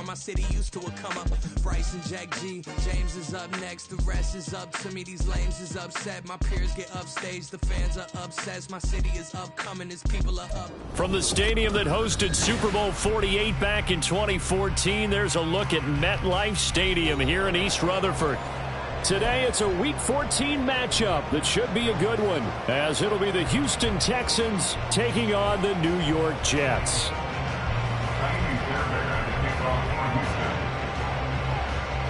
storm. My city used to a come up. Bryce and Jack G, James is up next. The rest is up to me. These lames is upset. My peers get upstage. The fans are obsessed. My city is upcoming. His people are up. From the stadium that hosted Super Bowl 48 back in 2014, there's a look at MetLife Stadium here in East Rutherford. Today, it's a Week 14 matchup that should be a good one, as it'll be the Houston Texans taking on the New York Jets.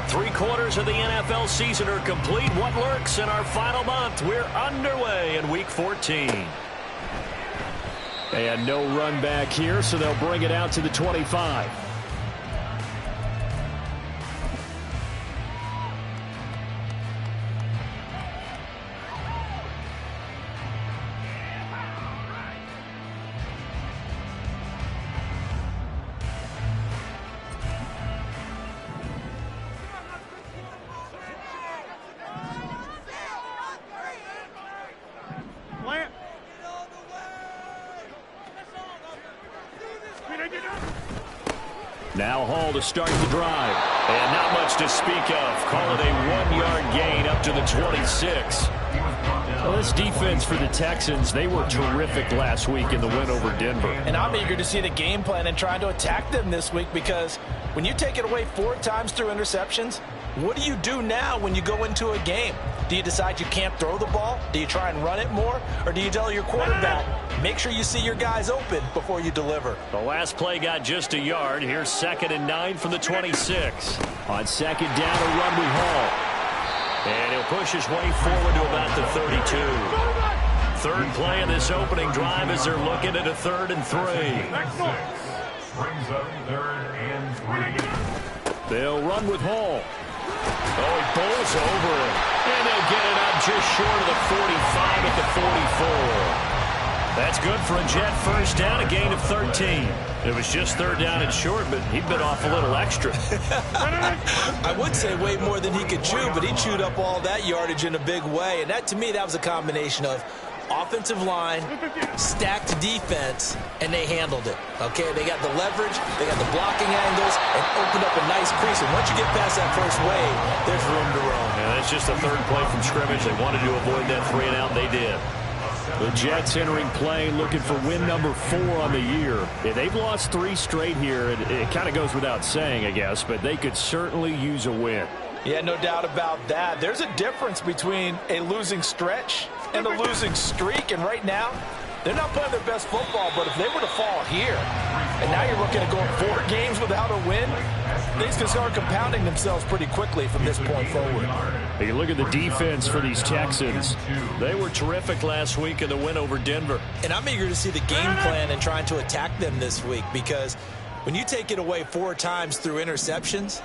3/4 of the NFL season are complete. What lurks in our final month? We're underway in Week 14. And no run back here, so they'll bring it out to the 25. Now Hall to start the drive. And not much to speak of. Call it a 1-yard gain up to the 26. Well, this defense for the Texans, they were terrific last week in the win over Denver. And I'm eager to see the game plan and trying to attack them this week, because when you take it away 4 times through interceptions, what do you do now when you go into a game? Do you decide you can't throw the ball? Do you try and run it more? Or do you tell your quarterback, make sure you see your guys open before you deliver? The last play got just a yard. Here's 2nd and 9 from the 26. On 2nd down, a run with Hall. And he'll push his way forward to about the 32. Third play of this opening drive as they're looking at a 3rd and 3. Brings up 3rd and 3. They'll run with Hall. Oh, he bowls over it. And they'll get it up just short of the 45 at the 44. That's good for a Jet first down, a gain of 13. It was just 3rd down and short, but he bit off a little extra. I would say way more than he could chew, but he chewed up all that yardage in a big way. And that, to me, that was a combination of offensive line, stacked defense, and they handled it. Okay, they got the leverage, they got the blocking angles, and opened up a nice crease. And once you get past that first wave, there's room to roam. Yeah, that's just the 3rd play from scrimmage. They wanted to avoid that 3-and-out, and they did. The Jets entering play looking for win number 4 on the year. Yeah, they've lost 3 straight here. It kind of goes without saying, I guess, but they could certainly use a win. Yeah, no doubt about that. There's a difference between a losing stretch and a losing streak, and right now, they're not playing their best football, but if they were to fall here, and now you're looking at going 4 games without a win, things can start compounding themselves pretty quickly from this point forward. You look at the defense for these Texans. They were terrific last week in the win over Denver. And I'm eager to see the game plan and trying to attack them this week, because when you take it away 4 times through interceptions,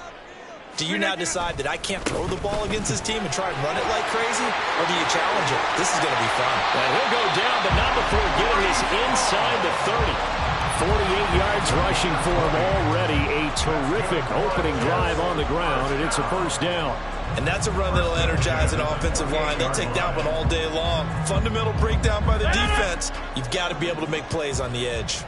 do you now decide that I can't throw the ball against this team and try and run it like crazy? Or do you challenge it? This is going to be fun. And he'll go down, but not before getting his inside the 30. 48 yards rushing for him already. A terrific opening drive on the ground, and it's a 1st down. And that's a run that'll energize an offensive line. They'll take that one all day long. Fundamental breakdown by the defense. You've got to be able to make plays on the edge.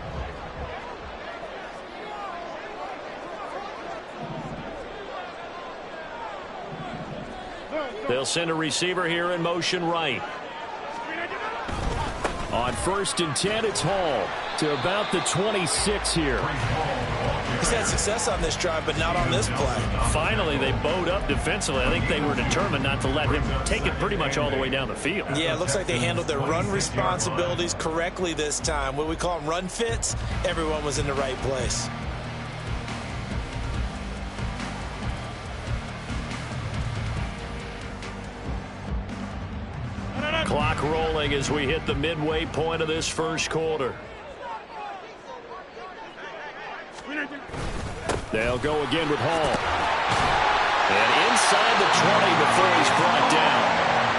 They'll send a receiver here in motion right. On 1st and 10, it's Hall to about the 26 here. He's had success on this drive, but not on this play. Finally, they bowed up defensively. I think they were determined not to let him take it pretty much all the way down the field. Yeah, it looks like they handled their run responsibilities correctly this time. What we call them run fits, everyone was in the right place. Clock rolling as we hit the midway point of this 1st quarter. They'll go again with Hall. And inside the 20 before he's brought down.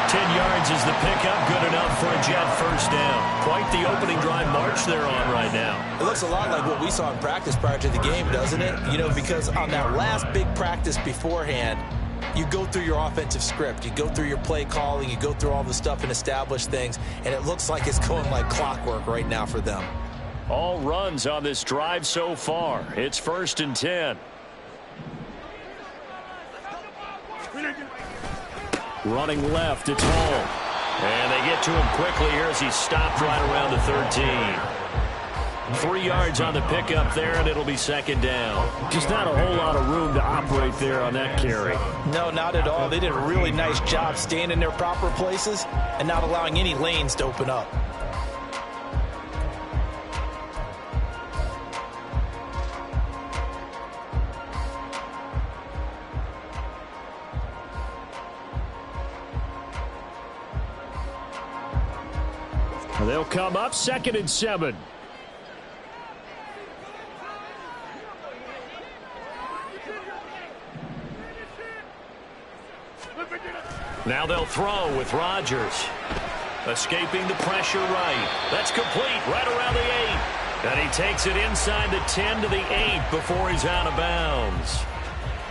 10 yards is the pickup, good enough for a Jet 1st down. Quite the opening drive march they're on right now. It looks a lot like what we saw in practice prior to the game, doesn't it? You know, because on that last big practice beforehand, you go through your offensive script, you go through your play calling, you go through all the stuff and establish things, and it looks like it's going like clockwork right now for them. All runs on this drive so far. It's 1st and 10. Running left, it's Hall. And they get to him quickly here as he's stopped right around the 13. 3 yards on the pickup there, and it'll be second down. Just not a whole lot of room to operate there on that carry. No, not at all. They did a really nice job staying in their proper places and not allowing any lanes to open up. They'll come up 2nd and 7. Now they'll throw with Rodgers. Escaping the pressure right. That's complete right around the 8. And he takes it inside the 10 to the 8 before he's out of bounds.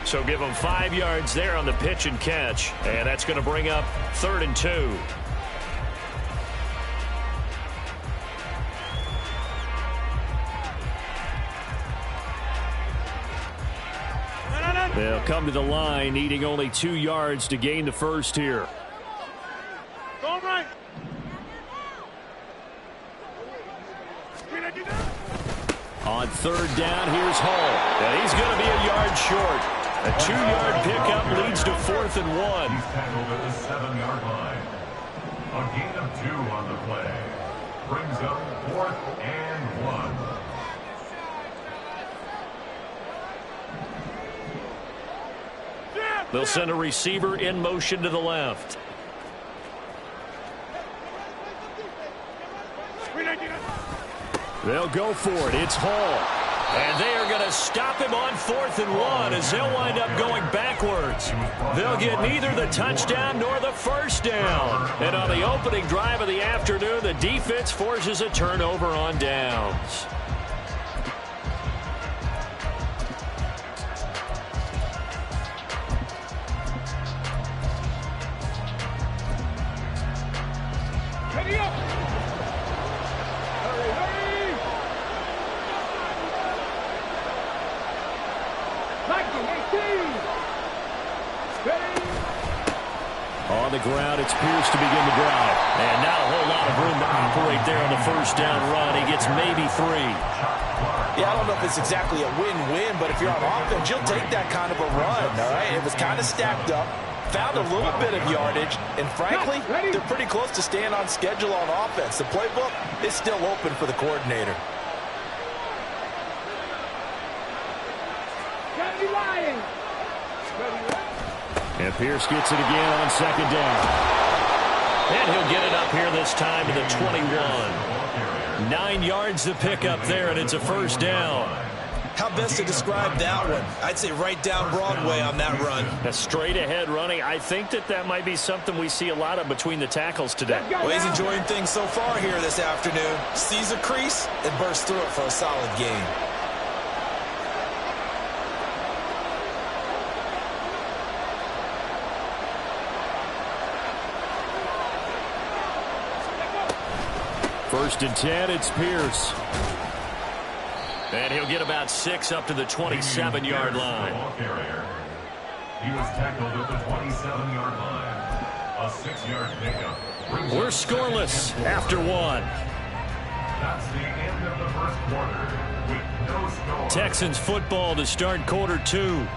So give him 5 yards there on the pitch and catch. And that's going to bring up 3rd and 2. They'll come to the line, needing only 2 yards to gain the first here. On 3rd down, here's Hall. And he's going to be a yard short. A 2-yard pickup leads to 4th and 1. He's tackled at the 7-yard line. A gain of 2 on the play. Brings up 4th and 1. They'll send a receiver in motion to the left. They'll go for it. It's Hall. And they are going to stop him on 4th and 1 as they'll wind up going backwards. They'll get neither the touchdown nor the first down. And on the opening drive of the afternoon, the defense forces a turnover on downs. On the ground, it's Pierce to begin the drive. And not a whole lot of room to operate there on the first down run. He gets maybe 3. Yeah, I don't know if it's exactly a win-win, but if you're on offense, you'll take that kind of a run, all right? It was kind of stacked up, found a little bit of yardage, and frankly, they're pretty close to staying on schedule on offense. The playbook is still open for the coordinator. And Pierce gets it again on 2nd down. And he'll get it up here this time to the 21. 9 yards to pick up there, and it's a first down. How best to describe that one? I'd say right down Broadway on that run. A straight ahead running. I think that might be something we see a lot of between the tackles today. Well, he's enjoying things so far here this afternoon. Sees a crease and bursts through it for a solid gain. First and 10, it's Pierce. And he'll get about 6 up to the 27-yard line. He was tackled at the 27-yard line. A 6-yard pickup. We're scoreless after 1. That's the end of the first quarter with no score. Texans football to start quarter 2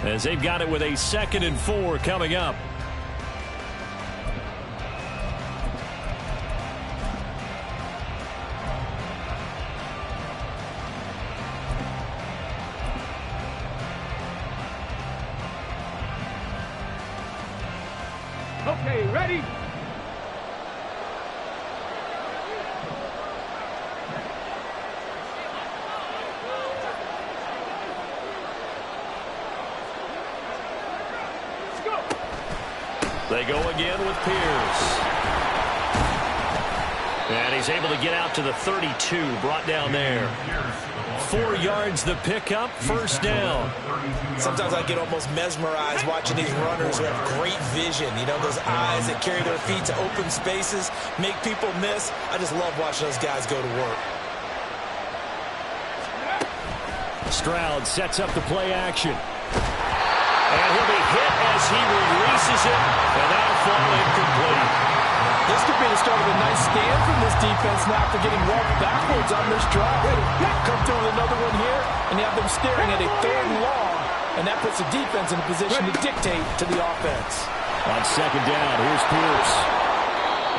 as they've got it with a 2nd and 4 coming up. Okay, ready? Let's go. They go again with Pierce. And he's able to get out to the 32, brought down there. 4 yards the pickup, first down. Sometimes I get almost mesmerized watching these runners who have great vision. You know, those eyes that carry their feet to open spaces, make people miss. I just love watching those guys go to work. Stroud sets up the play action. And he'll be hit as he releases it, and that'll fall incomplete. This could be the start of a nice stand from this defense now after getting walked backwards on this drive. Come through with another one here, and you have them staring at a 3rd and long, and that puts the defense in a position to dictate to the offense. On 2nd down, here's Pierce.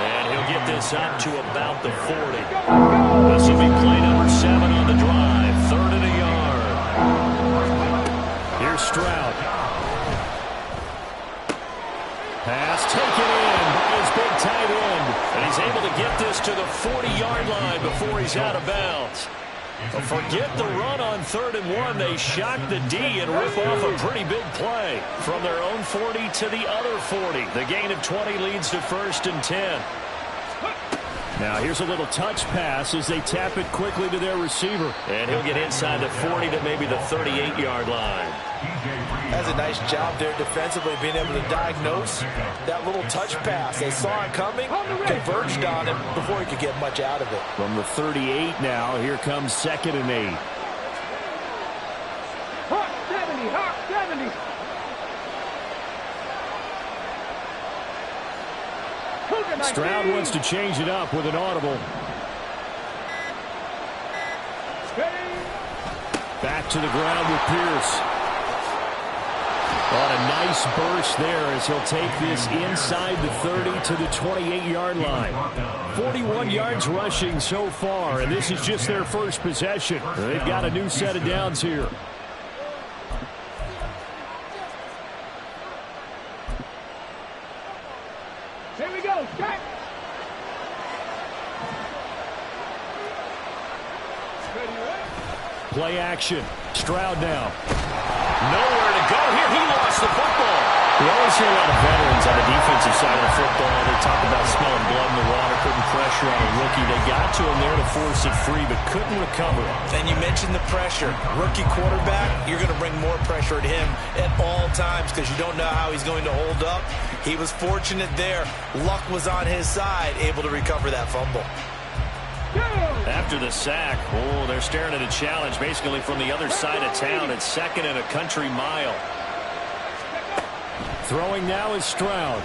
And he'll get this up to about the 40. This will be play number 7 on the drive. 3rd and a yard. Here's Stroud. Pass taken in by his big tight end. And he's able to get this to the 40-yard line before he's out of bounds. But forget the run on 3rd and 1. They shock the D and rip off a pretty big play. From their own 40 to the other 40. The gain of 20 leads to 1st and 10. Now here's a little touch pass as they tap it quickly to their receiver. And he'll get inside the 40 to maybe the 38-yard line. That's a nice job there defensively, being able to diagnose that little touch pass. They saw it coming, converged on him before he could get much out of it. From the 38 now, here comes 2nd and 8. Hawk 70, Hawk 70. Stroud wants to change it up with an audible. Back to the ground with Pierce. On a nice burst there as he'll take this inside the 30 to the 28-yard line. 41 yards rushing so far, and this is just their first possession. They've got a new set of downs here. Here we go, check. Play action. Stroud now. Nowhere to go here. He lost the football. We always hear a lot of veterans on the defensive side of the football. They talk about smelling blood in the water, putting pressure on a rookie. They got to him there to force it free, but couldn't recover. And you mentioned the pressure. Rookie quarterback, you're going to bring more pressure at him at all times because you don't know how he's going to hold up. He was fortunate there. Luck was on his side, able to recover that fumble. After the sack, oh, they're staring at a challenge basically from the other side of town. It's 2nd and a country mile. Throwing now is Stroud.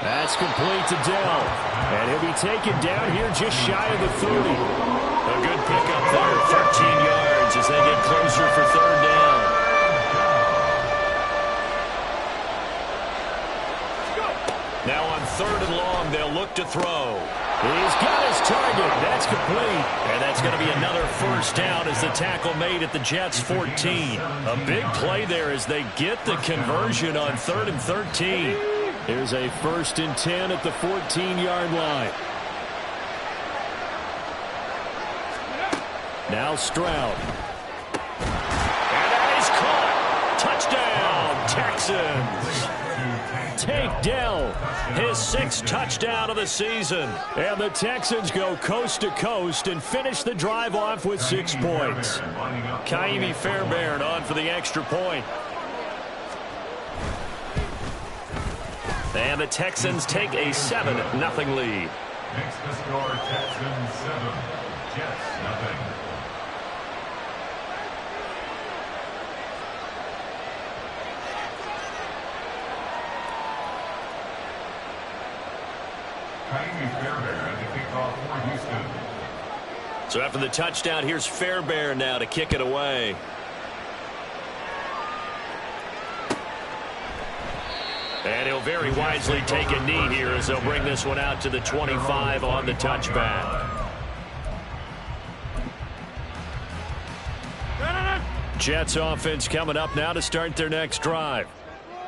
That's complete to Dell. And he'll be taken down here just shy of the 30. A good pickup there, 13 yards as they get closer for 3rd down. Now on 3rd and long, they'll look to throw. He's got his target. That's complete. And that's going to be another 1st down as the tackle made at the Jets' 14. A big play there as they get the conversion on 3rd and 13. Here's a 1st and 10 at the 14-yard line. Now Stroud. And that is caught. Touchdown, Texans. Take Dell, his 6th touchdown of the season. And the Texans go coast to coast and finish the drive off with 6 points. Kaimi Fairbairn on for the extra point. And the Texans take a 7-0 lead. Makes the score Texans 7, Jets nothing. So after the touchdown, here's Fairbairn now to kick it away. And he'll very wisely take a knee here as they'll bring this one out to the 25 on the touchback. Jets offense coming up now to start their next drive.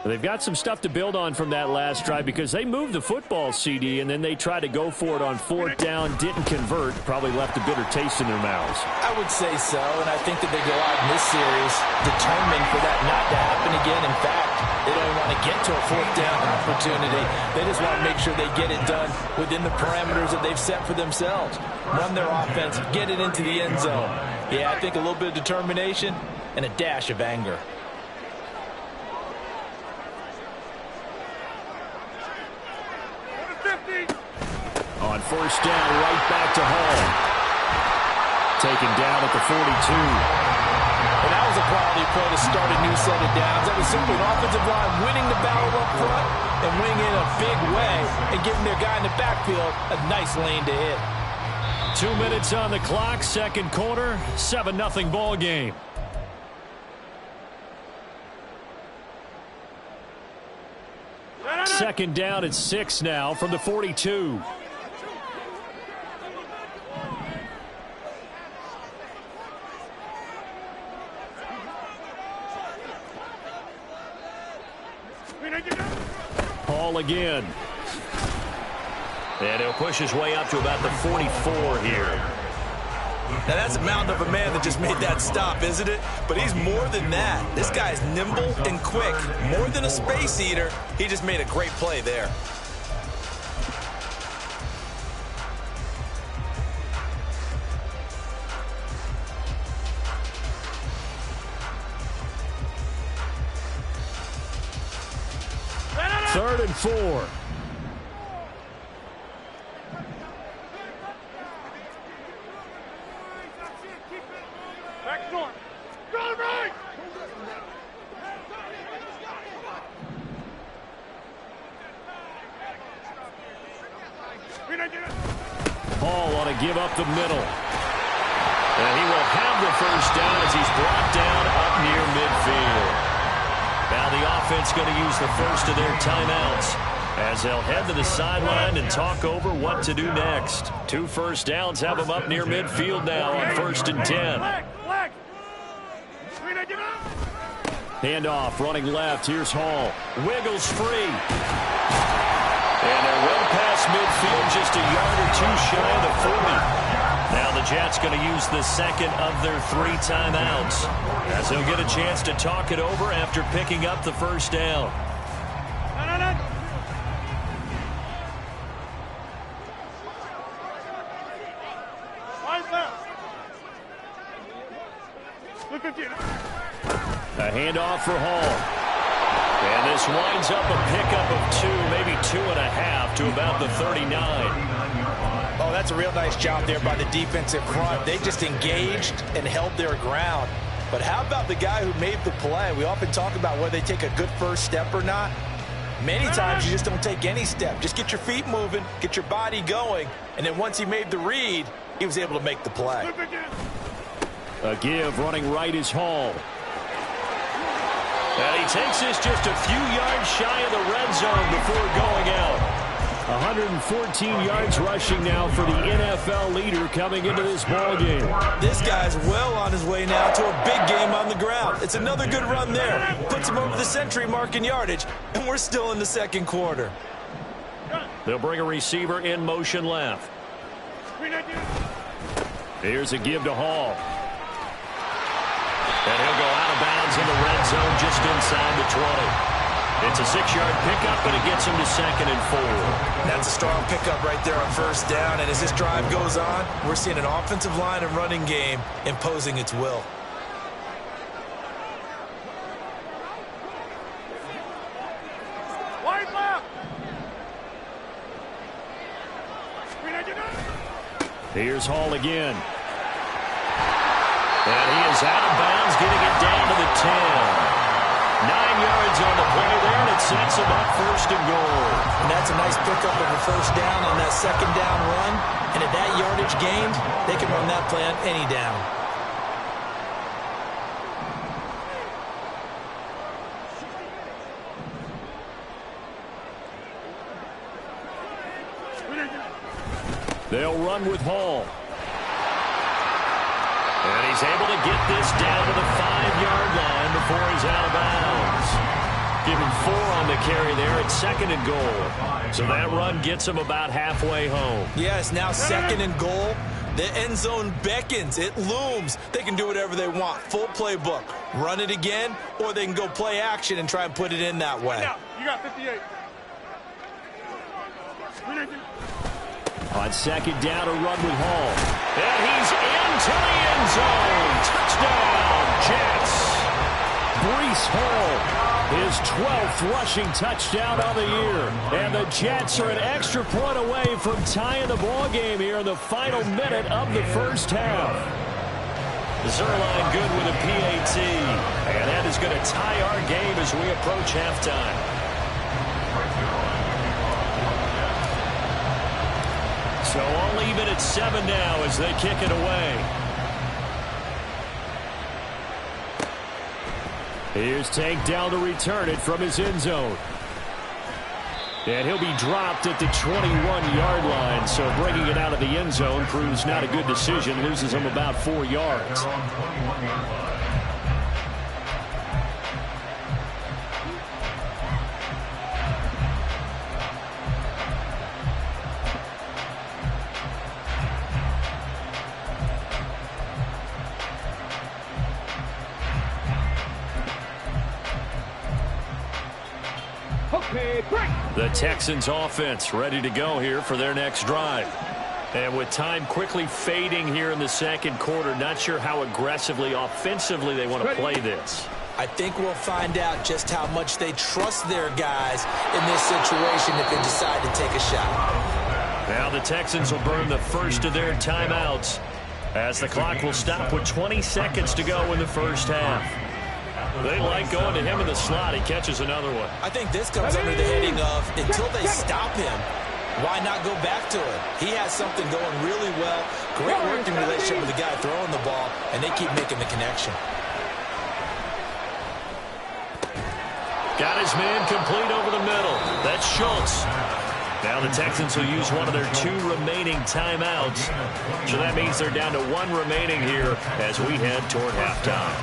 They've got some stuff to build on from that last drive because they moved the football, CD, and then they tried to go for it on 4th down, didn't convert, probably left a bitter taste in their mouths. I would say so, and I think that they go out in this series determined for that not to happen again. In fact, they don't want to get to a 4th down opportunity. They just want to make sure they get it done within the parameters that they've set for themselves. Run their offense, get it into the end zone. Yeah, I think a little bit of determination and a dash of anger. On 1st down, right back to Hall. Taken down at the 42. And that was a quality play to start a new set of downs. That was simply an offensive line winning the battle up front and winning in a big way and giving their guy in the backfield a nice lane to hit. 2 minutes on the clock, second quarter, 7-0 ball game. Second down at 6 now from the 42. Hall again. And he'll push his way up to about the 44 here. Now that's a mountain of a man that just made that stop, isn't it? But he's more than that. This guy's nimble and quick. More than a space eater, he just made a great play there. Third and 4. Hall on to give up the middle. And he will have the first down as he's brought down up near midfield. Now the offense going to use the first of their timeouts as they'll head to the sideline and talk over what to do next. 2 first downs have them up near midfield now on 1st and 10. Handoff running left. Here's Hall. Wiggles free. And they're well past midfield, just a yard or 2 shy of the 40. Now the Jets going to use the second of their 3 timeouts as they'll get a chance to talk it over after picking up the first down. A handoff for Hall. And this winds up a pickup of 2, maybe 2.5 to about the 39. Oh, that's a real nice job there by the defensive front. They just engaged and held their ground. But how about the guy who made the play? We often talk about whether they take a good first step or not. Many times you just don't take any step. Just get your feet moving, get your body going, and then once he made the read, he was able to make the play. A give running right is Hall. And he takes this just a few yards shy of the red zone before going out. 114 yards rushing now for the NFL leader coming into this ball game. This guy's well on his way now to a big game on the ground. It's another good run there. Puts him over the century mark in yardage, and we're still in the second quarter. They'll bring a receiver in motion left. Here's a give to Hall. And he'll go out of bounds in the red zone just inside the 20. It's a 6-yard pickup, but it gets him to 2nd and 4. That's a strong pickup right there on first down. And as this drive goes on, we're seeing an offensive line and running game imposing its will. Wide left. Here's Hall again. And he is out of bounds, getting it down to the 10. 9 yards on the play there, and it sets him up 1st and goal. And that's a nice pickup of a first down on that 2nd down run. And at that yardage gained, they can run that play on any down. They'll run with Hall. And he's able to get this down to the 5-yard line before he's out of bounds. Give him 4 on the carry there at 2nd and goal. So that run gets him about halfway home. Yes, now 2nd and goal. The end zone beckons. It looms. They can do whatever they want. Full playbook. Run it again, or they can go play action and try and put it in that way. You got 58. On 2nd down, a run with Hall. And he's into the end zone. Touchdown, Jets. Breece Hall, his 12th rushing touchdown of the year. And the Jets are an extra point away from tying the ball game here in the final minute of the first half. Zerline good with a PAT. And is going to tie our game as we approach halftime. So all even at 7 now as they kick it away. Here's Tank down to return it from his end zone. And he'll be dropped at the 21-yard line. So bringing it out of the end zone proves not a good decision. Loses him about 4 yards. The Texans offense ready to go here for their next drive. And with time quickly fading here in the second quarter, not sure how aggressively, offensively they want to play this. I think we'll find out just how much they trust their guys in this situation if they decide to take a shot. Now the Texans will burn the first of their timeouts as the clock will stop with 20 seconds to go in the first half. They like going to him in the slot. He catches another one. I think this comes under the heading of until they stop him, why not go back to it? He has something going really well. Great working relationship with the guy throwing the ball, and they keep making the connection. Got his man complete over the middle. That's Schultz. Now the Texans will use one of their 2 remaining timeouts. So that means they're down to 1 remaining here as we head toward halftime.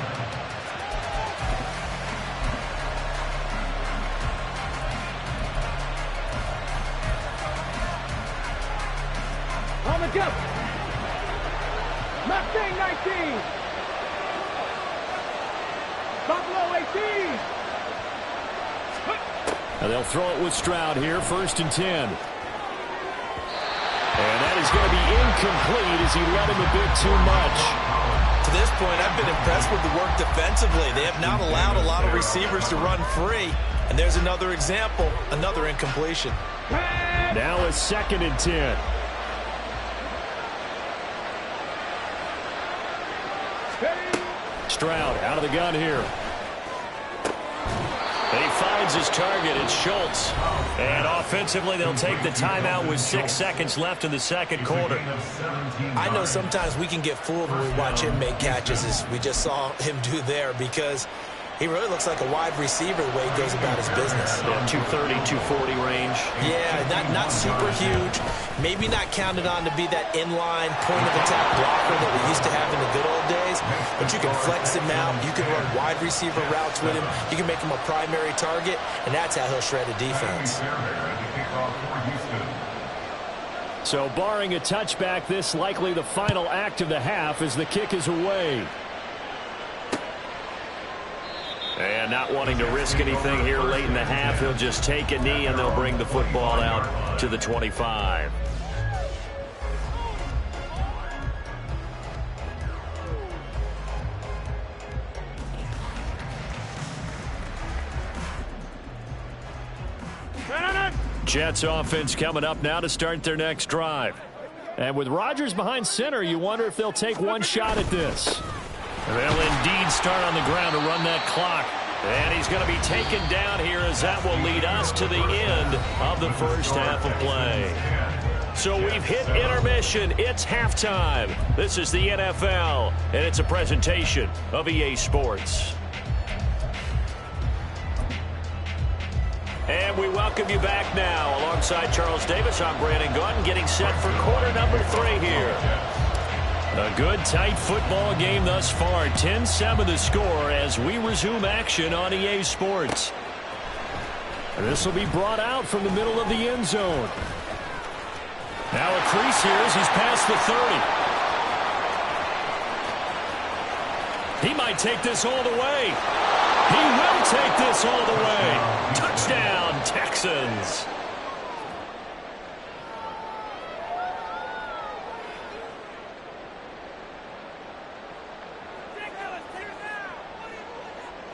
On the jump. Mustang 19. Buffalo 18. And they'll throw it with Stroud here, 1st and 10. And that is going to be incomplete as he led him a bit too much. To this point, I've been impressed with the work defensively. They have not allowed a lot of receivers to run free. And there's another example, another incompletion. Now a 2nd and 10. Stroud out of the gun here. And he finds his target. It's Schultz. And offensively, they'll take the timeout with 6 seconds left in the second quarter. I know sometimes we can get fooled when we watch him make catches, as we just saw him do there, because he really looks like a wide receiver the way he goes about his business. Yeah, 230, 240 range. Yeah, not super huge. Maybe not counted on to be that inline point-of-attack blocker that we used to have in the good old days. But you can flex him out. You can run wide receiver routes with him. You can make him a primary target, and that's how he'll shred a defense. So barring a touchback, this likely the final act of the half as the kick is away. And not wanting to risk anything here late in the half, he'll just take a knee and they'll bring the football out to the 25. Jets offense coming up now to start their next drive. And with Rodgers behind center, you wonder if they'll take one shot at this. They'll indeed start on the ground to run that clock. And he's going to be taken down here as that will lead us to the end of the first half of play. So we've hit intermission. It's halftime. This is the NFL, and it's a presentation of EA Sports. And we welcome you back now. Alongside Charles Davis, I'm Brandon Gordon, getting set for quarter number 3 here. A good, tight football game thus far. 10-7 the score as we resume action on EA Sports. And this will be brought out from the middle of the end zone. Now a crease here as he's past the 30. He might take this all the way. He will take this all the way. Touchdown, Texans.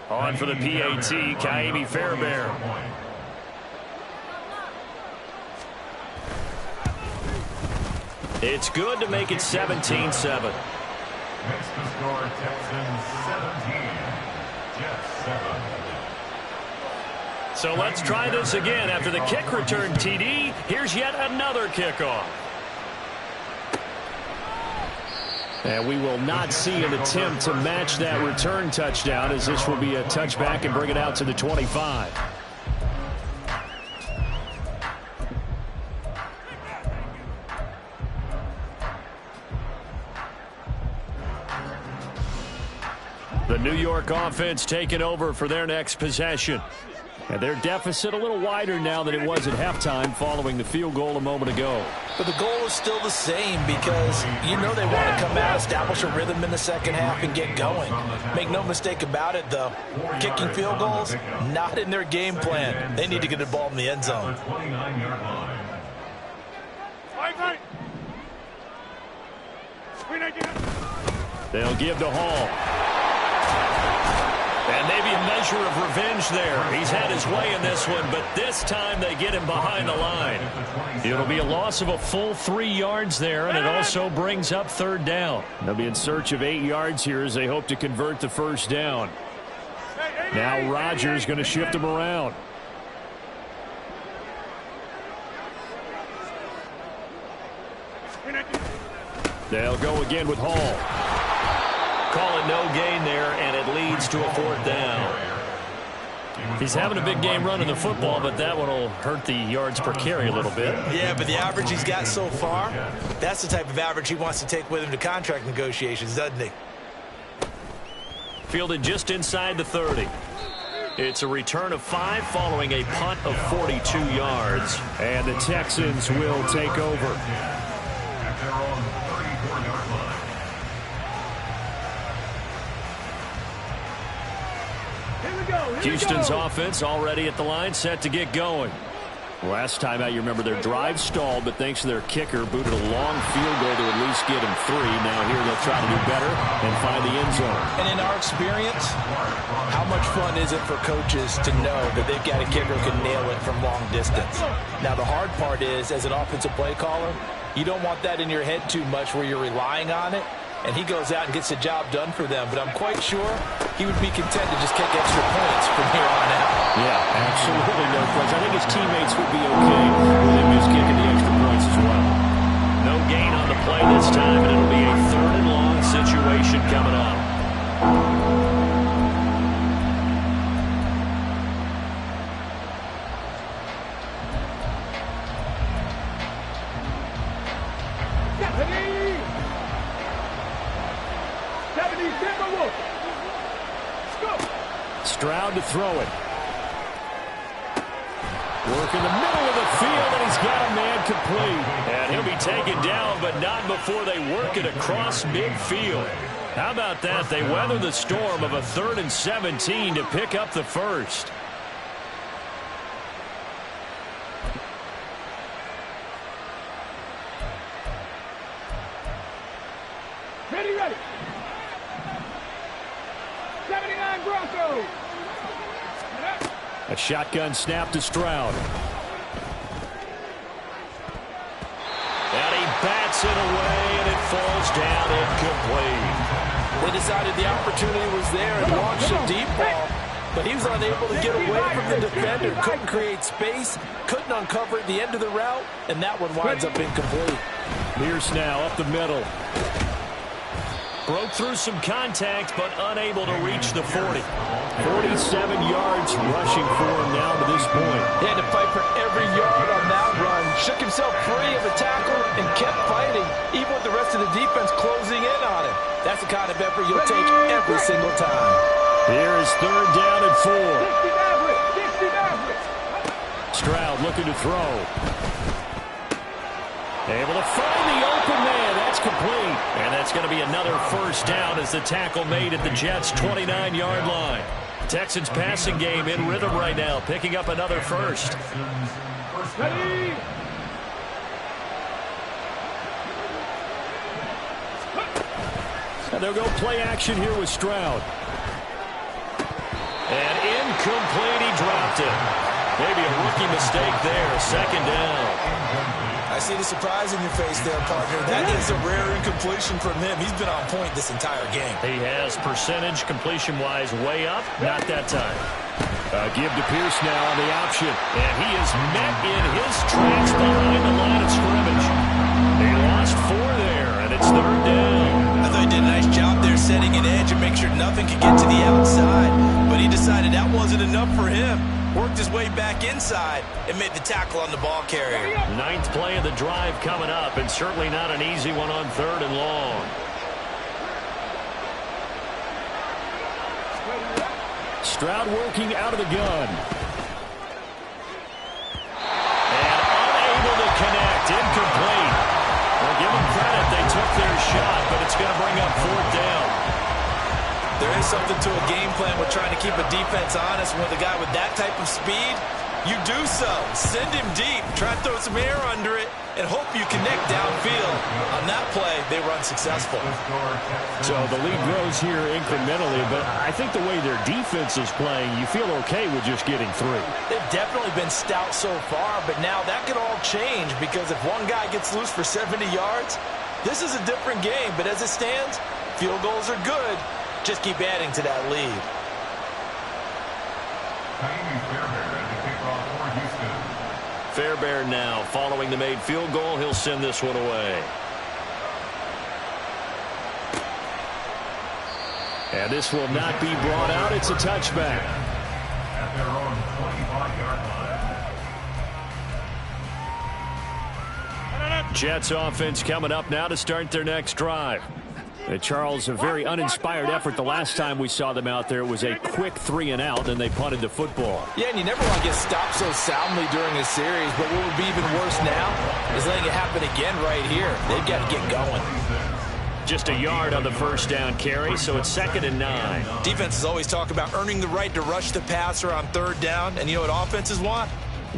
On for the PAT, Kaimi Fairbairn. It's good to make it 17-7. Makes the score Texans 17. Jets So let's try this again. After the kick return TD, here's yet another kickoff. And we will not see an attempt to match that return touchdown, as this will be a touchback and bring it out to the 25. The New York offense taking over for their next possession. And their deficit a little wider now than it was at halftime following the field goal a moment ago. But the goal is still the same, because you know they want to come out, establish a rhythm in the second half, and get going. Make no mistake about it, though. Kicking field goals, not in their game plan. They need to get the ball in the end zone. They'll give to Hall. And maybe a measure of revenge there. He's had his way in this one, but this time they get him behind the line. It'll be a loss of a full 3 yards there, and it also brings up third down. They'll be in search of 8 yards here as they hope to convert the first down. Now Rodgers going to shift him around. They'll go again with Hall. Call it no gain there, and it leads to a fourth down. He's having a big game running the football, but that one will hurt the yards per carry a little bit. Yeah, but the average he's got so far, that's the type of average he wants to take with him to contract negotiations, doesn't he? Fielded just inside the 30. It's a return of 5 following a punt of 42 yards. And the Texans will take over. Houston's offense already at the line, set to get going. Last time out, you remember their drive stalled, but thanks to their kicker, booted a long field goal to at least get him 3. Now here they'll try to do better and find the end zone. And in our experience, how much fun is it for coaches to know that they've got a kicker who can nail it from long distance? Now the hard part is, as an offensive play caller, you don't want that in your head too much where you're relying on it. And he goes out and gets the job done for them. But I'm quite sure he would be content to just kick extra points from here on out. Yeah, absolutely no question. I think his teammates would be okay with him just kicking the extra points as well. No gain on the play this time, and it'll be a 3rd and long situation coming up. Stroud to throw it. Work in the middle of the field, and he's got a man complete. And he'll be taken down, but not before they work it across midfield. How about that? They weather the storm of a 3rd and 17 to pick up the first. Ready. 79 Broncos. A shotgun snap to Stroud. And he bats it away, and it falls down incomplete. They decided the opportunity was there and launched a deep ball, but he was unable to get away from the defender. Couldn't create space, couldn't uncover at the end of the route, and that one winds up incomplete. Pierce now up the middle. Broke through some contact, but unable to reach the 40. 47 yards rushing for him now to this point. He had to fight for every yard on that run. Shook himself free of a tackle and kept fighting, even with the rest of the defense closing in on him. That's the kind of effort you'll take every single time. Here is 3rd down and 4. Stroud looking to throw. Able to find the open man. That's complete. And that's going to be another first down as the tackle made at the Jets' 29-yard line. Texans passing game in rhythm right now, picking up another first. And they'll go play action here with Stroud. And incomplete, he dropped it. Maybe a rookie mistake there, 2nd down. I see the surprise in your face there, partner. That is a rare incompletion from him. He's been on point this entire game. He has percentage completion-wise way up. Not that time. Give to Pierce now on the option. And he is met in his tracks behind the line of scrimmage. He lost 4 there, and it's 3rd down. I thought he did a nice job there setting an edge and make sure nothing could get to the outside. But he decided that wasn't enough for him. Worked his way back inside and made the tackle on the ball carrier. 9th play of the drive coming up, and certainly not an easy one on 3rd and long. Stroud working out of the gun. And unable to connect. Incomplete. Well, give them credit. They took their shot, but it's going to bring up 4th down. There is something to a game plan with trying to keep a defense honest. With a guy with that type of speed, you do so. Send him deep. Try to throw some air under it and hope you connect downfield. On that play, they were unsuccessful. So the lead grows here incrementally, but I think the way their defense is playing, you feel okay with just getting 3. They've definitely been stout so far, but now that could all change because if one guy gets loose for 70 yards, this is a different game. But as it stands, field goals are good. Just keep adding to that lead. Fairbairn now following the made field goal. He'll send this one away. And this will not be brought out. It's a touchback. At their own 25-yard line. Jets offense coming up now to start their next drive. Charles, a very uninspired effort the last time we saw them out there. It was a quick 3-and-out, and they punted the football. Yeah, and you never want to get stopped so soundly during a series, but what would be even worse now is letting it happen again right here. They've got to get going. Just a yard on the first down carry, so it's 2nd and 9. Defenses always talk about earning the right to rush the passer on 3rd down, and you know what offenses want?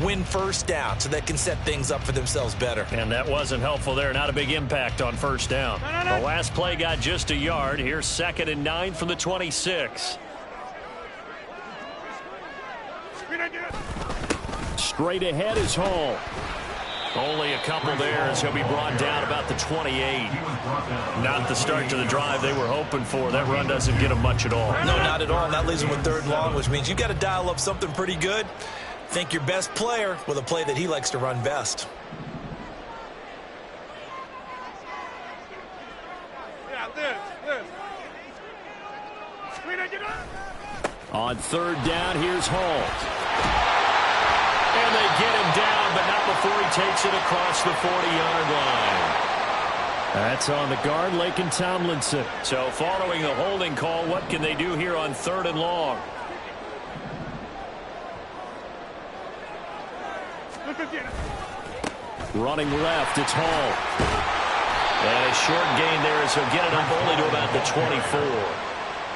Win first down so they can set things up for themselves better. And that wasn't helpful there. Not a big impact on first down. The last play got just a yard. Here's 2nd and 9 from the 26. Straight ahead is Hall. Only a couple there as he'll be brought down about the 28. Not the start to the drive they were hoping for. That run doesn't get them much at all. No, not at all. And that leaves them with 3rd and long, which means you've got to dial up something pretty good. Think your best player with a play that he likes to run best. On 3rd down, here's Holt. And they get him down, but not before he takes it across the 40-yard line. That's on the guard, Laken Tomlinson. So following the holding call, what can they do here on 3rd and long? Running left, it's Hall. And a short gain there as he'll get it up only to about the 24.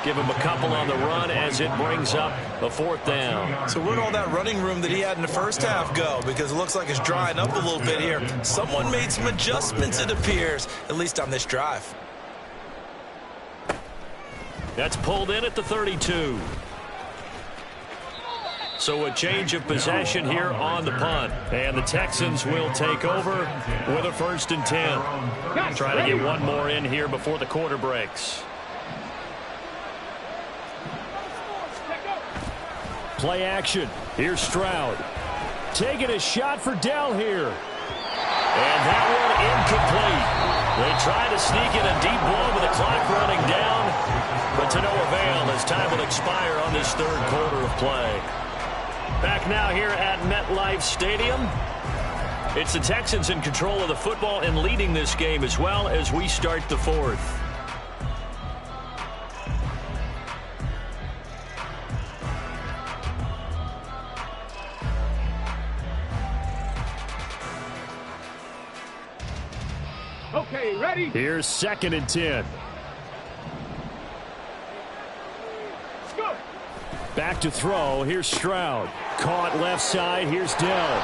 Give him a couple on the run as it brings up a 4th down. So where'd all that running room that he had in the first half go? Because it looks like it's drying up a little bit here. Someone made some adjustments, it appears, at least on this drive. That's pulled in at the 32. So a change of possession here on the punt. And the Texans will take over with a 1st and 10. Try to get one more in here before the quarter breaks. Play action. Here's Stroud. Taking a shot for Dell here. And that one incomplete. They try to sneak in a deep ball with the clock running down. But to no avail as time will expire on this 3rd quarter of play. Back now here at MetLife Stadium. It's the Texans in control of the football and leading this game as well as we start the 4th. Okay, ready? Here's 2nd and 10. Let's go. Back to throw. Here's Stroud. Caught left side. Here's Dell.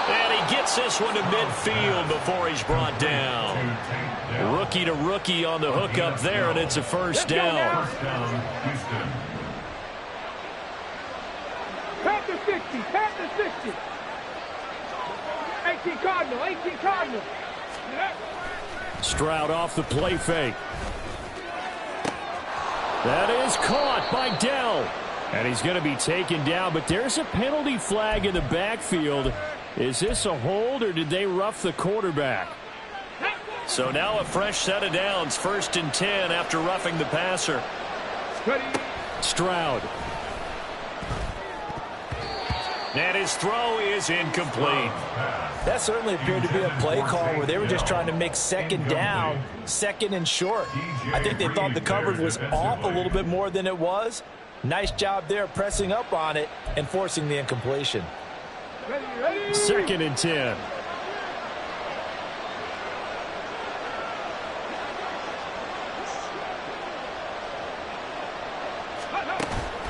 And he gets this one to midfield before he's brought down. Rookie to rookie on the hook up there, and it's a 1st down. Pat the 60. Pat the 60. 18 Cardinal, 18 Cardinal. Stroud off the play fake. That is caught by Dell. And he's going to be taken down, but there's a penalty flag in the backfield. Is this a hold, or did they rough the quarterback? So now a fresh set of downs, 1st and 10 after roughing the passer. Stroud. And his throw is incomplete. That certainly appeared to be a play call where they were just trying to make 2nd down, 2nd and short. I think they thought the coverage was off a little bit more than it was. Nice job there pressing up on it and forcing the incompletion. 2nd and 10.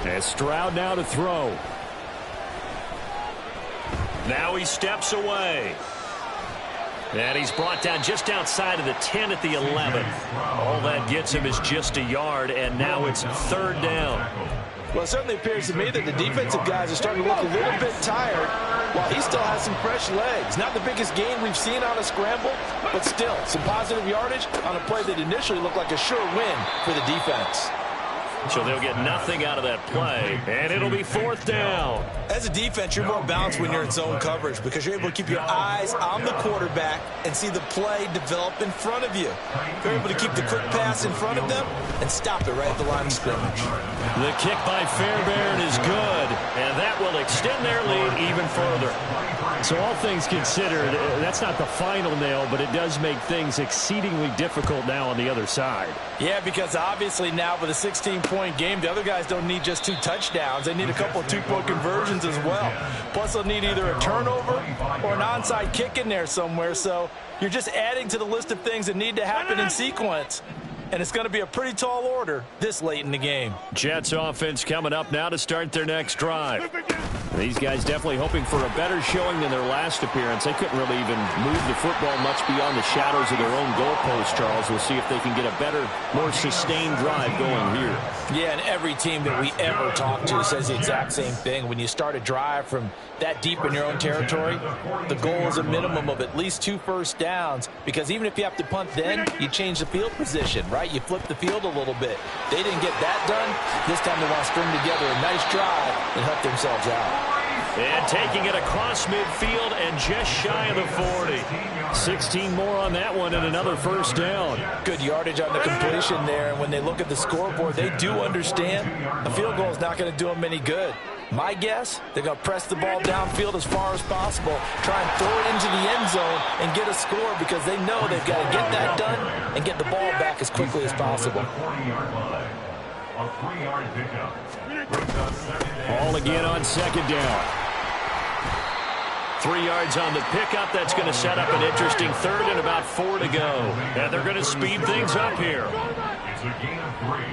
And Stroud now to throw. Now he steps away. And he's brought down just outside of the 10 at the 11. All that gets him is just a yard, and now it's 3rd down. Well, it certainly appears to me that the defensive guys are starting to look a little bit tired while he still has some fresh legs. Not the biggest gain we've seen on a scramble, but still some positive yardage on a play that initially looked like a sure win for the defense. So they'll get nothing out of that play, and it'll be 4th down. As a defense, you're more balanced when you're in zone coverage because you're able to keep your eyes on the quarterback and see the play develop in front of you. You're able to keep the quick pass in front of them and stop it right at the line of scrimmage. The kick by Fairbairn is good, and that will extend their lead even further. So all things considered, that's not the final nail, but it does make things exceedingly difficult now on the other side. Yeah, because obviously now with a 16-point game, the other guys don't need just 2 touchdowns. They need a couple of 2-point conversions as well. Plus, they'll need either a turnover or an onside kick in there somewhere. So you're just adding to the list of things that need to happen in sequence. And it's going to be a pretty tall order this late in the game. Jets offense coming up now to start their next drive. These guys definitely hoping for a better showing than their last appearance. They couldn't really even move the football much beyond the shadows of their own goalpost, Charles. We'll see if they can get a better, more sustained drive going here. Yeah, and every team that we ever talk to says the exact same thing. When you start a drive from that deep in your own territory, the goal is a minimum of at least 2 first downs, because even if you have to punt then, you change the field position, right? You flip the field a little bit. They didn't get that done. This time they want to string together a nice drive and help themselves out. And taking it across midfield and just shy of the 40. 16 more on that one and another first down. Good yardage on the completion there. And when they look at the scoreboard, they do understand a field goal is not going to do them any good. My guess, they're going to press the ball downfield as far as possible, try and throw it into the end zone and get a score, because they know they've got to get that done and get the ball back as quickly as possible. A 3-yard pickup. All again on 2nd down. 3 yards on the pickup. That's going to set up an interesting 3rd and about 4 to go. And they're going to speed things up here. It's a gain of 3.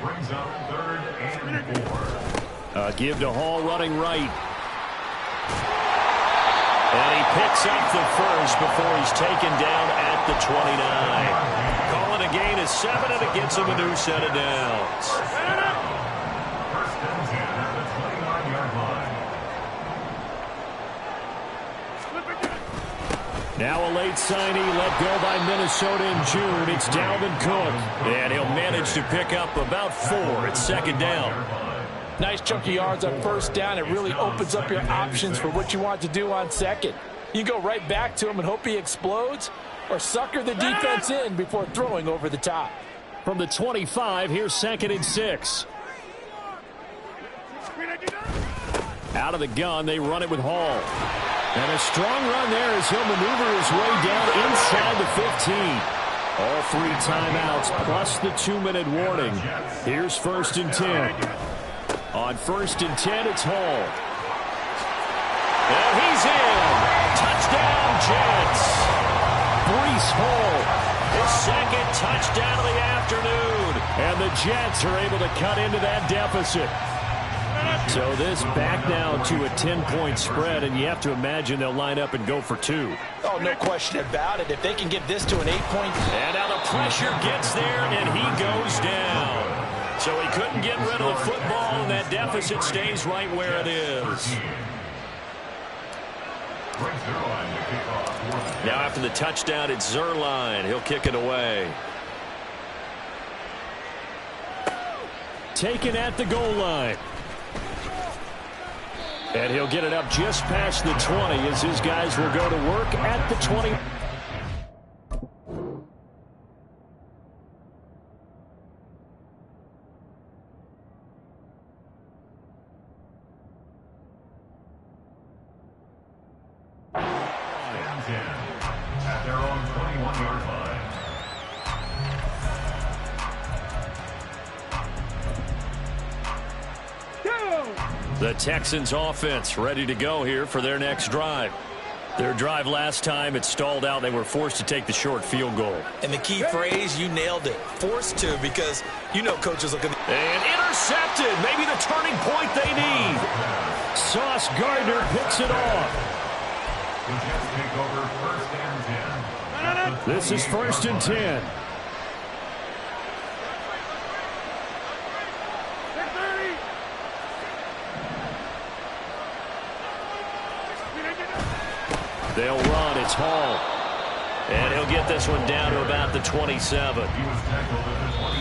Brings up 3rd and 4. Give to Hall running right. And he picks up the first before he's taken down at the 29. Calling a gain of 7, and it gets him a new set of downs. First and 10 at the 29-yard line. Now a late signee let go by Minnesota in June. It's Dalvin Cook. And he'll manage to pick up about 4 at 2nd down. Nice chunky yards on 1st down. It really opens up your options for what you want to do on 2nd. You go right back to him and hope he explodes, or sucker the defense in before throwing over the top. From the 25, here's 2nd and 6. Out of the gun, they run it with Hall. And a strong run there as he'll maneuver his way down inside the 15. All 3 timeouts plus the 2-minute warning. Here's 1st and 10. On 1st and 10, it's Hall. And he's in. Touchdown, Jets. Breece Hall, his 2nd touchdown of the afternoon. And the Jets are able to cut into that deficit. So this back now to a 10-point spread, and you have to imagine they'll line up and go for 2. Oh, no question about it. If they can get this to an 8-point. And now the pressure gets there, and he goes down. So he couldn't get rid of the football, and that deficit stays right where it is. Brings Zerline to kick off for the Jets. Now after the touchdown, it's Zerline. He'll kick it away. Taken at the goal line. And he'll get it up just past the 20 as his guys will go to work at the 20. Stands in at their own 21-yard line. The Texans offense ready to go here for their next drive. Their drive last time, it stalled out. They were forced to take the short field goal. And the key phrase, you nailed it. Forced to, because you know coaches look at the... And intercepted. Maybe the turning point they need. Sauce Gardner picks it off. The Jets take over first and 10. This is first and 10. They'll run. It's Hall. And he'll get this one down to about the 27.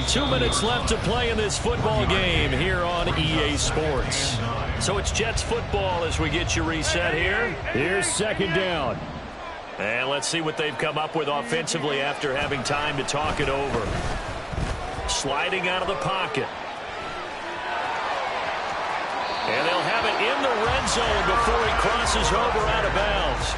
2 minutes left to play in this football game here on EA Sports. So it's Jets football as we get you reset here. Here's second down. And let's see what they've come up with offensively after having time to talk it over. Sliding out of the pocket. And they'll have it in the red zone before he crosses over out of bounds.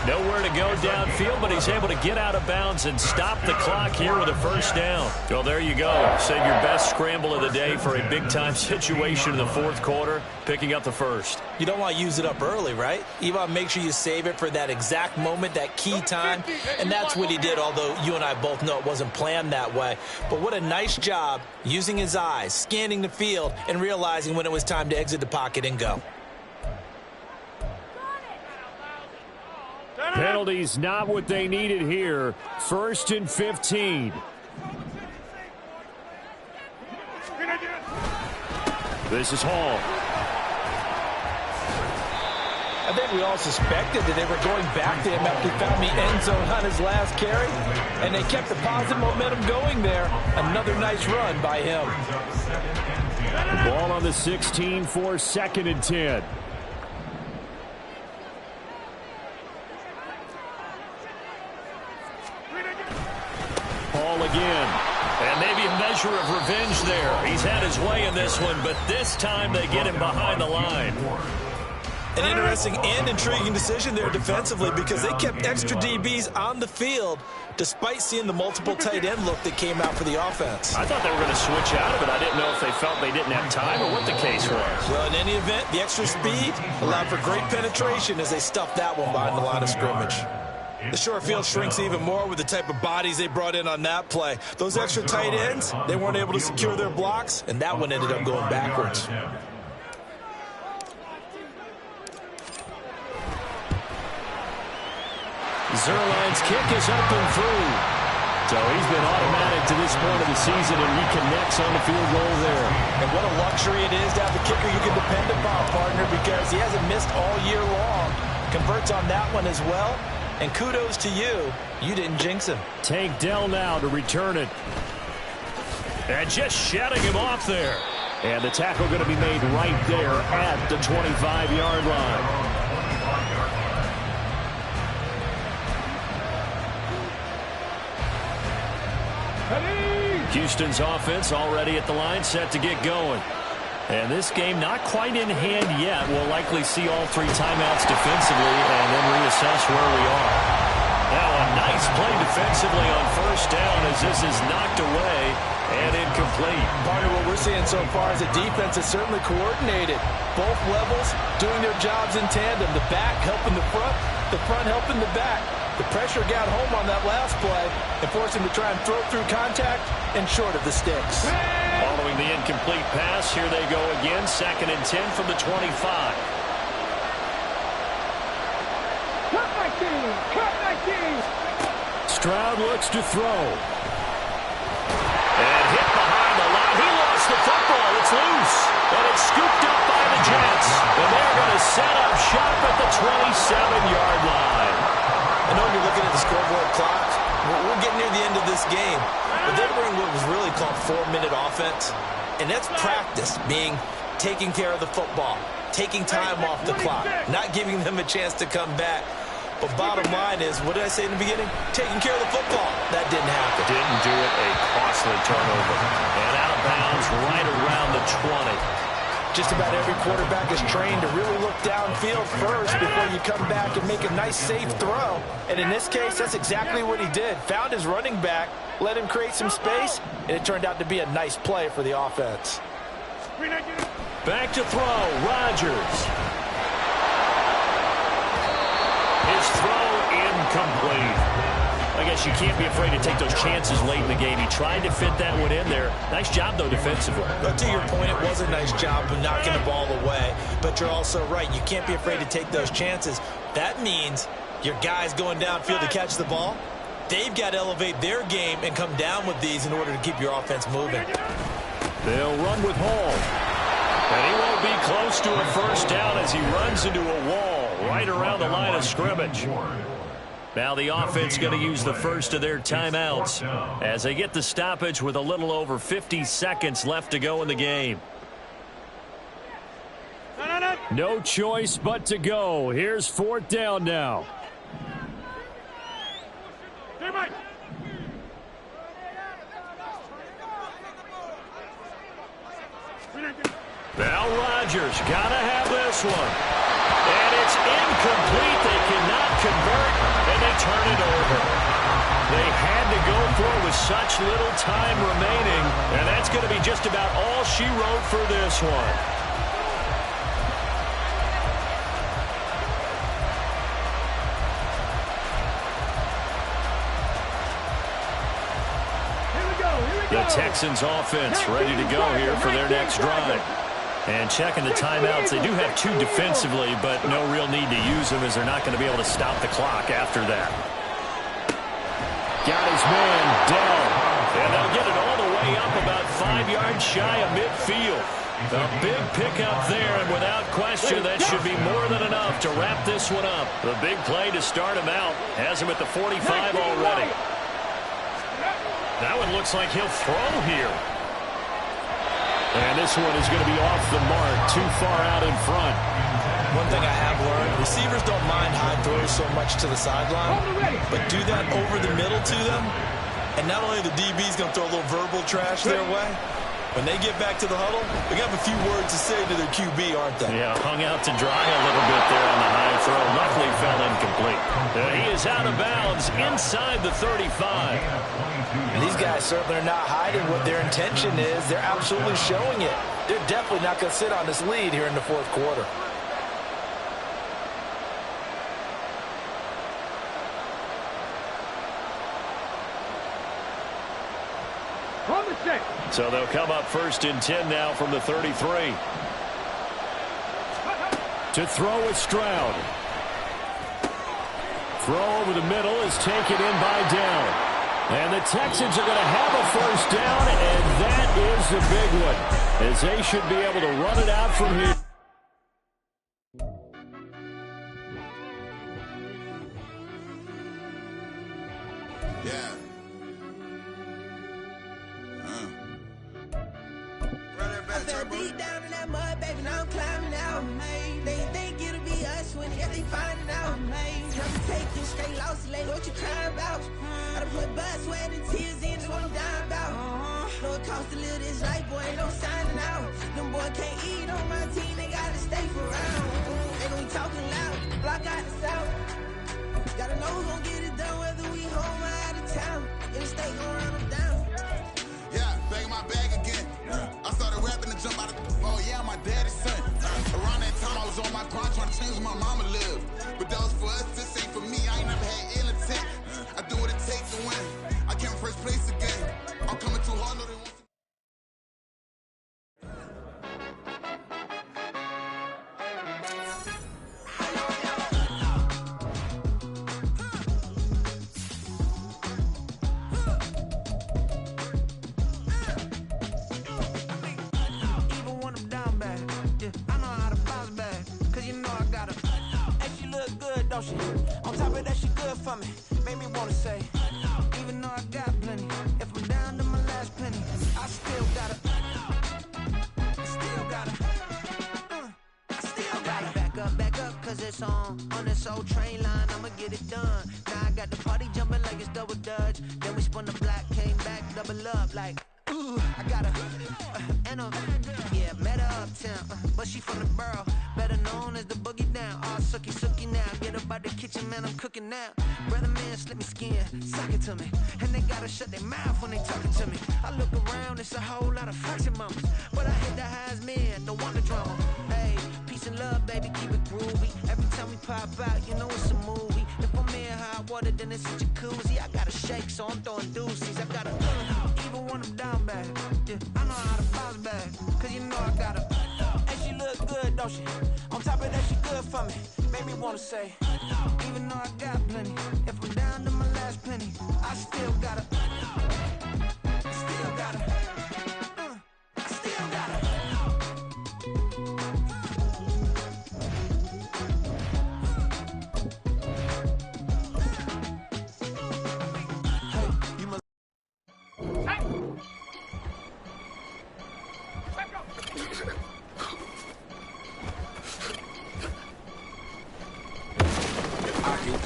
Nowhere to go downfield, but he's able to get out of bounds and stop the clock here with a first down. Well, there you go. Save your best scramble of the day for a big-time situation in the fourth quarter, picking up the first. You don't want to use it up early, right? You want to make sure you save it for that exact moment, that key time, and that's what he did, although you and I both know it wasn't planned that way. But what a nice job using his eyes, scanning the field, and realizing when it was time to exit the pocket and go. Penalties not what they needed here. First and 15. This is Hall. I think we all suspected that they were going back to him after he found the end zone on his last carry, and they kept the positive momentum going there. Another nice run by him. The ball on the 16 for second and 10. Hall again. And maybe a measure of revenge there. He's had his way in this one, but this time they get him behind the line. An interesting and intriguing decision there defensively, because they kept extra DBs on the field despite seeing the multiple tight end look that came out for the offense. I thought they were going to switch out of it. I didn't know if they felt they didn't have time or what the case was. Well, in any event, the extra speed allowed for great penetration as they stuffed that one behind the line of scrimmage. The short field shrinks even more with the type of bodies they brought in on that play. Those extra tight ends, they weren't able to secure their blocks, and that one ended up going backwards. Zerline's kick is up and through. So he's been automatic to this point of the season, and he connects on the field goal there. And what a luxury it is to have a kicker you can depend upon, partner, because he hasn't missed all year long. Converts on that one as well. And kudos to you. You didn't jinx him. Tank Dell now to return it. And just shutting him off there. And the tackle going to be made right there at the 25-yard line. Houston's offense already at the line, set to get going. And this game not quite in hand yet. We'll likely see all three timeouts defensively and then reassess where we are. Now a nice play defensively on first down as this is knocked away and incomplete. Partner, what we're seeing so far is the defense is certainly coordinated. Both levels doing their jobs in tandem. The back helping the front helping the back. The pressure got home on that last play and forced him to try and throw through contact and short of the sticks. Following the incomplete pass, here they go again. Second and 10 from the 25. Cut my team! Cut my team! Stroud looks to throw. And hit behind the line. He lost the football. It's loose. And it's scooped up by the Jets. And they're going to set up shop at the 27-yard clock. We're getting near the end of this game. But they bring what was really called 4-minute offense. And that's practice, being taking care of the football, taking time off the clock, not giving them a chance to come back. But bottom line is, what did I say in the beginning? Taking care of the football. That didn't happen. Didn't do it. A costly turnover. And out of bounds right around the 20. Just about every quarterback is trained to really look downfield first before you come back and make a nice, safe throw. And in this case, that's exactly what he did. Found his running back, let him create some space, and it turned out to be a nice play for the offense. Back to throw, Rodgers. His throw incomplete. I guess you can't be afraid to take those chances late in the game. He tried to fit that one in there. Nice job, though, defensively. But to your point, it was a nice job of knocking the ball away. But you're also right. You can't be afraid to take those chances. That means your guys going downfield to catch the ball, they've got to elevate their game and come down with these in order to keep your offense moving. They'll run with Hall. And he won't be close to a first down as he runs into a wall right around the line of scrimmage. Now the offense going to use the first of their timeouts as they get the stoppage with a little over 50 seconds left to go in the game. No choice but to go. Here's 4th down now. Now Rodgers got to have this one. And it's incomplete. They cannot convert, and they turn it over. They had to go for it with such little time remaining, and that's going to be just about all she wrote for this one. The Texans offense ready to go here for their next drive. And checking the timeouts, they do have 2 defensively, but no real need to use them as they're not going to be able to stop the clock after that. Got his man down. And they'll get it all the way up about 5 yards shy of midfield. A big pickup there, and without question, that should be more than enough to wrap this one up. The big play to start him out has him at the 45 already. That one looks like he'll throw here. And this one is going to be off the mark, too far out in front. One thing I have learned, receivers don't mind high throws so much to the sideline, but do that over the middle to them, and not only the DB's going to throw a little verbal trash their way, when they get back to the huddle, they have a few words to say to their QB, aren't they? Yeah, hung out to dry a little bit there on the high throw. Luckily fell incomplete. He is out of bounds inside the 35. And these guys certainly are not hiding what their intention is. They're absolutely showing it. They're definitely not going to sit on this lead here in the 4th quarter. So they'll come up 1st and 10 now from the 33. To throw is Stroud. Throw over the middle is taken in by Down. And the Texans are going to have a first down, and that is the big one, as they should be able to run it out from here. Yeah. I fell deep down in that mud, baby, now I'm climbing out. They think it'll be us when they find it out. I'm taking straight loss, lady, what you crying about? I done put blood, sweat, and tears in, that's what I'm dying about. Know it costs to live this life, boy, ain't no signing out. Them boy can't eat on my team, they gotta stay for round. They gon' be talking loud, block out the south. Gotta know who's gon' get it done, whether we home or out of town. In the state gon' run them down. Yeah, back in my bag again. I started rapping to jump out of oh yeah, my daddy's son. Around that time I was on my grind trying to change where my mama lived. But that was for us, this ain't for me. I ain't never had ill intent. I do what it takes to win. I came first place again. I'm coming too hard, no they won't. On top of that, she good for me. Made me wanna say, cause it's on this old train line, I'ma get it done. Now I got the party jumping like it's double dutch. Then we spun the block, came back, double up like, ooh, I got a, and a, yeah, met her uptown, but she from the borough, better known as the boogie down. All sookie now, get up out the kitchen, man, I'm cooking now. Brother man, slip me skin, suck it to me, and they gotta shut their mouth when they talking to me. I look around, it's a whole lot of foxy mamas, but I hit the highs, man, don't want the drama. Hey, peace and love, baby, keep it groovy. Every time we pop out, you know it's a movie. If I'm in hot water, then it's a jacuzzi. I gotta shake, so I'm throwing deuces. I gotta even when I'm down bad. Yeah, I know how to bounce back, cause you know I gotta. And she look good, don't she? On top of that, she good for me. Made me wanna say, even though I got plenty, if I'm down to my last penny, I still gotta. Still gotta. I still gotta.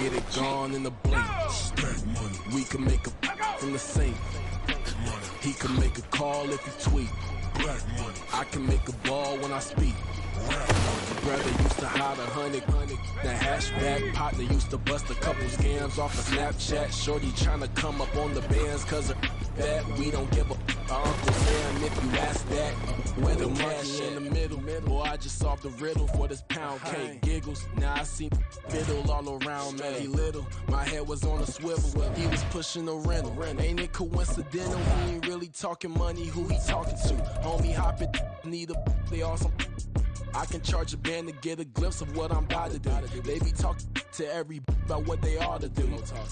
Get it gone in the blink. We can make a from the sink. He can make a call if he tweet. I can make a ball when I speak. Brother used to hide 100. The hashback partner used to bust a couple scams off of Snapchat. Shorty tryna come up on the bands cause of that. We don't give a Uncle Sam if you ask that. Where the money in the middle. Boy, I just solved the riddle for this pound cake. Giggles, now I see fiddle all around me. He little, my head was on a swivel. He was pushing a rental. Ain't it coincidental? He ain't really talking money, who he talking to? Homie hopping, need a, they awesome. I can charge a band to get a glimpse of what I'm about to do. They be talking to every about what they ought to do.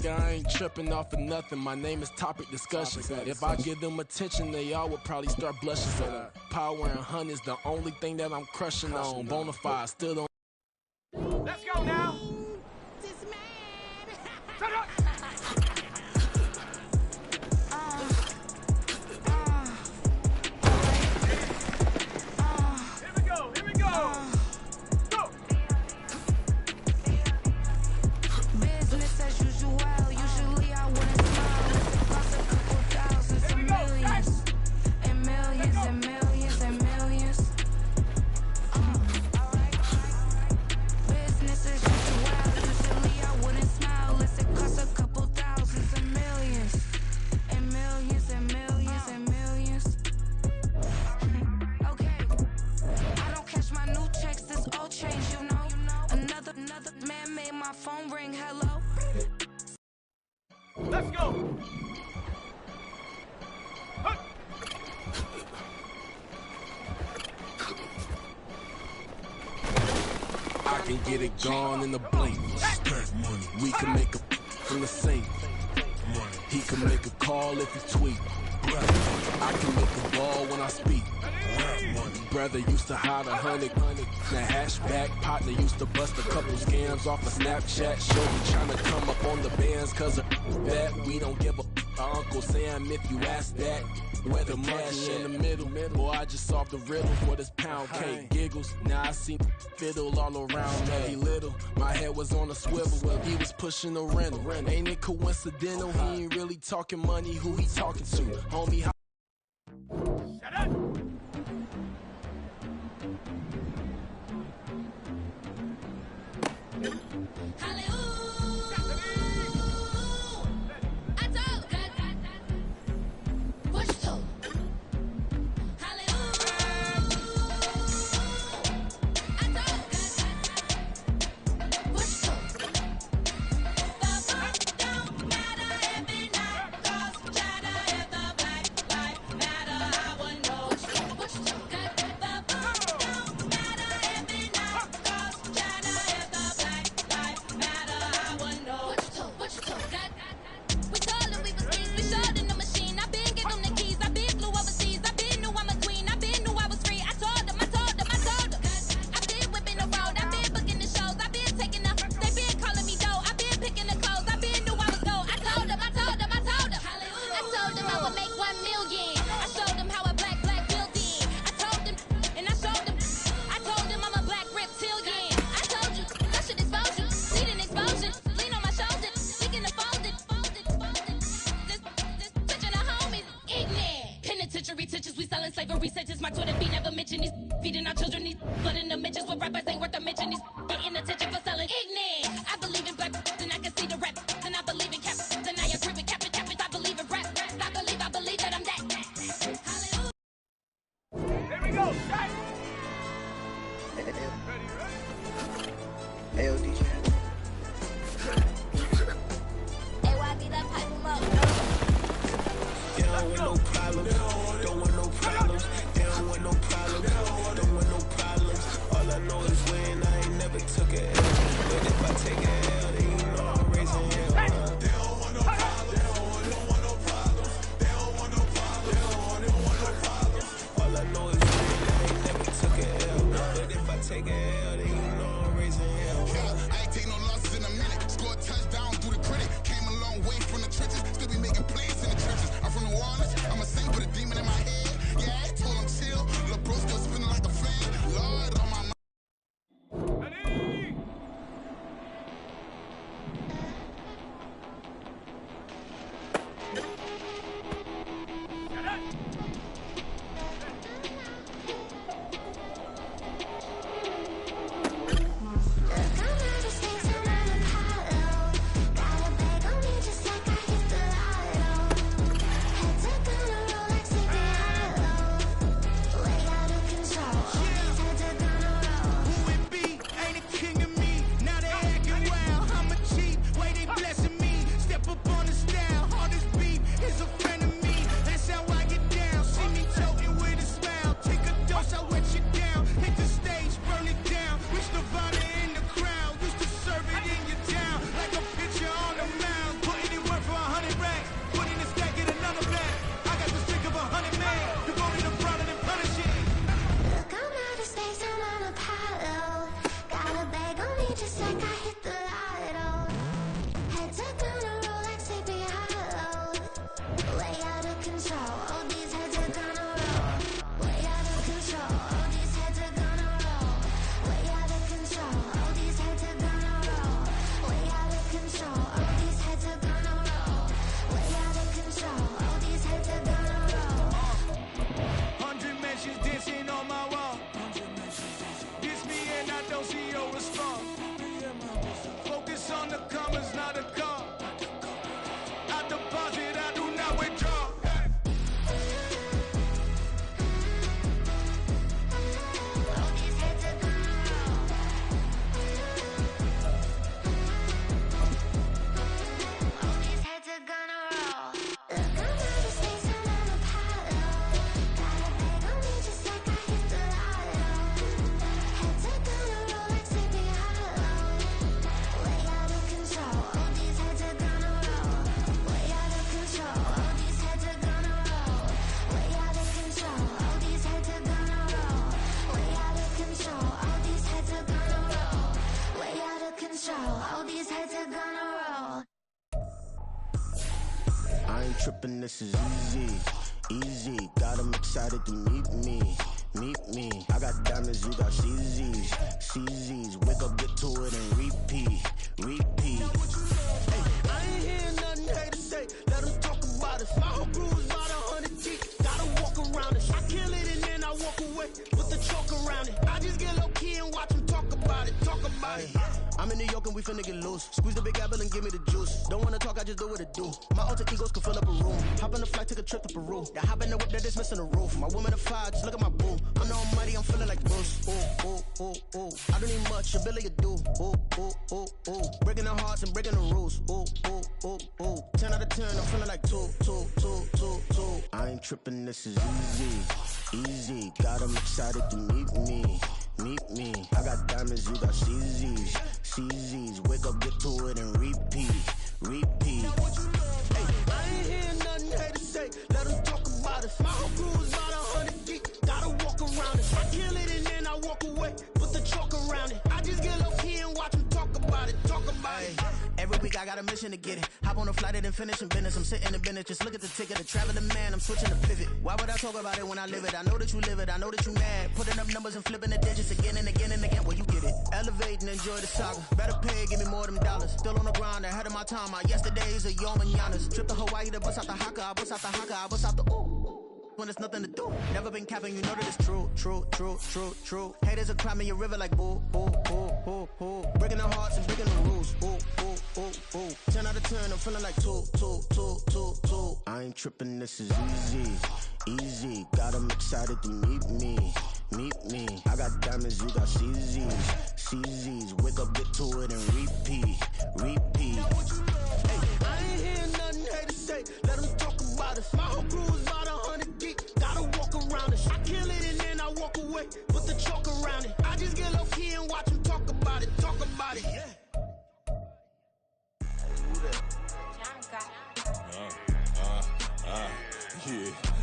I ain't tripping off of nothing. My name is Topic Discussion. If I give them attention, they all would probably start blushing. So power and hunt is the only thing that I'm crushing on. Bonafide still don't. Let's go now. Shut up. Let's go! I can get it gone in the blink. We can make a from the sink. He can make a call if he tweet. I can make a ball when I speak. Brother used to hide 100. The hashback partner used to bust a couple scams off of Snapchat. Shorty tryna come up on the bands cause of that. We don't give a Uncle Sam if you ask that. Where the money in the middle. Boy, I just solved the riddle for this pound cake. Giggles, now I see fiddle all around me. He little, my head was on a swivel. He was pushing a rental. Ain't it coincidental? He ain't really talking money, who he talking to? Homie, shut up! Hey, yo, DJ. Hey, YB, that pipe him up. They don't want no problems. Don't want no problems. They don't want no problems. Don't want no problems. All I know is when I ain't never took it. But if I take it, then you know I'm raising hell. They don't want no problems. They don't want no problems. They don't want no problems. They don't want no problems. All I know is when I ain't never took it. But if I take it, then you know I'm raising hell. I ain't take no losses in a minute. Scored touchdown through the critic. Came a long way from the trenches. Still be making plays in the trenches. I'm from New Orleans. I'm a saint with a demon in my head. Yeah, I told him chill. Lil' bro still spinning like a fan. Lord on my mind. I ain't tripping, this is easy, easy. Got 'em excited to meet me, meet me. I got diamonds, you got CZs, CZs. Wake up, get to it and repeat, repeat. Hey, I ain't hearing nothing hate to say. Let them talk about us. My whole crew is about 100 deep. Gotta walk around it. I kill it and then I walk away with the chalk around it. I just get low key and watch them talk about it, talk about it. I'm in New York and we finna get loose. Squeeze the big apple and give me the juice. Don't wanna talk, I just do what it do. My alter egos can fill up a room. Hop on a flight, take a trip to Peru. Yeah, hop in the whip that is missing the roof. My woman a fire, just look at my boo. I'm no money, I'm feeling like Bruce. Ooh, ooh, ooh, ooh. I don't need much, ability to do. Ooh, ooh, ooh, ooh. Breaking the hearts and breaking the rules. Ooh, ooh, ooh, ooh. 10 out of 10, I'm feeling like 2, 2, 2, 2, 2. I ain't tripping, this is easy, easy. Got 'em excited to meet me, meet me. I got diamonds, you got CZs, CZs. Wake up, get to it and repeat, repeat. Hey, I ain't hearing nothing hate to say. Let them talk about us. My whole crew is about 100 deep. Gotta walk around it. I kill it and then I walk away with the chalk around it. I just get low key and watch them talk about it, talk about it. Every week I got a mission to get it. Hop on a flight and then finish in business. I'm sitting in business, just look at the ticket. A traveling man, I'm switching to pivot. Why would I talk about it when I live it? I know that you live it, I know that you mad. Putting up numbers and flipping the digits again and again and again. Well, you get it. Elevate and enjoy the saga. Better pay, give me more than dollars. Still on the grind, ahead of my time. My yesterdays are your mananas. Trip to Hawaii to bust out the haka. I bust out the haka, I bust out the ooh. When there's nothing to do. Never been capping, you know that it's true, true, true, true, true. Haters are climbing your river like boo, boo, boo, boo, boo. Breaking the hearts and breaking the rules. Ooh, ooh, ooh, ooh. 10 out of 10. turn, I'm feeling like two. I ain't tripping, this is easy. Got 'em excited to meet me. I got diamonds, you got CZs. Wake up, get to it, and repeat. Hey, I ain't hearing nothing haters say. Let them talk about us. My whole crew is about 100 deep. Gotta walk around it. I kill it and then I walk away. Put the chalk around it. I just get low key and watch them talk about it. Yeah.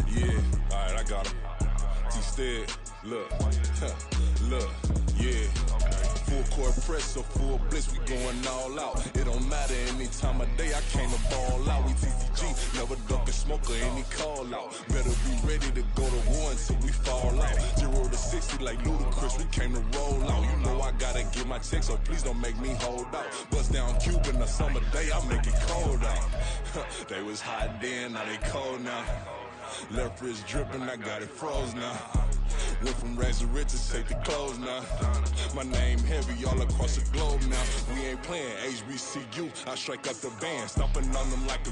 Yeah. All right, I got him. T-Stead, look, yeah. Full court press, so full blitz, we going all out. It don't matter any time of day, I came to ball out. We TCG, never duck a smoker, any call out. Better be ready to go to war until we fall out. 0 to 60 like Ludacris, we came to roll out. You know I gotta get my check, so please don't make me hold out. Bust down Cuban, a summer day, I make it cold out. They was hot then, now they cold now. Left wrist dripping, I got it froze now. Went from rags to riches, take the clothes now. My name heavy all across the globe now. We ain't playing HBCU, I strike up the band, stomping on them like a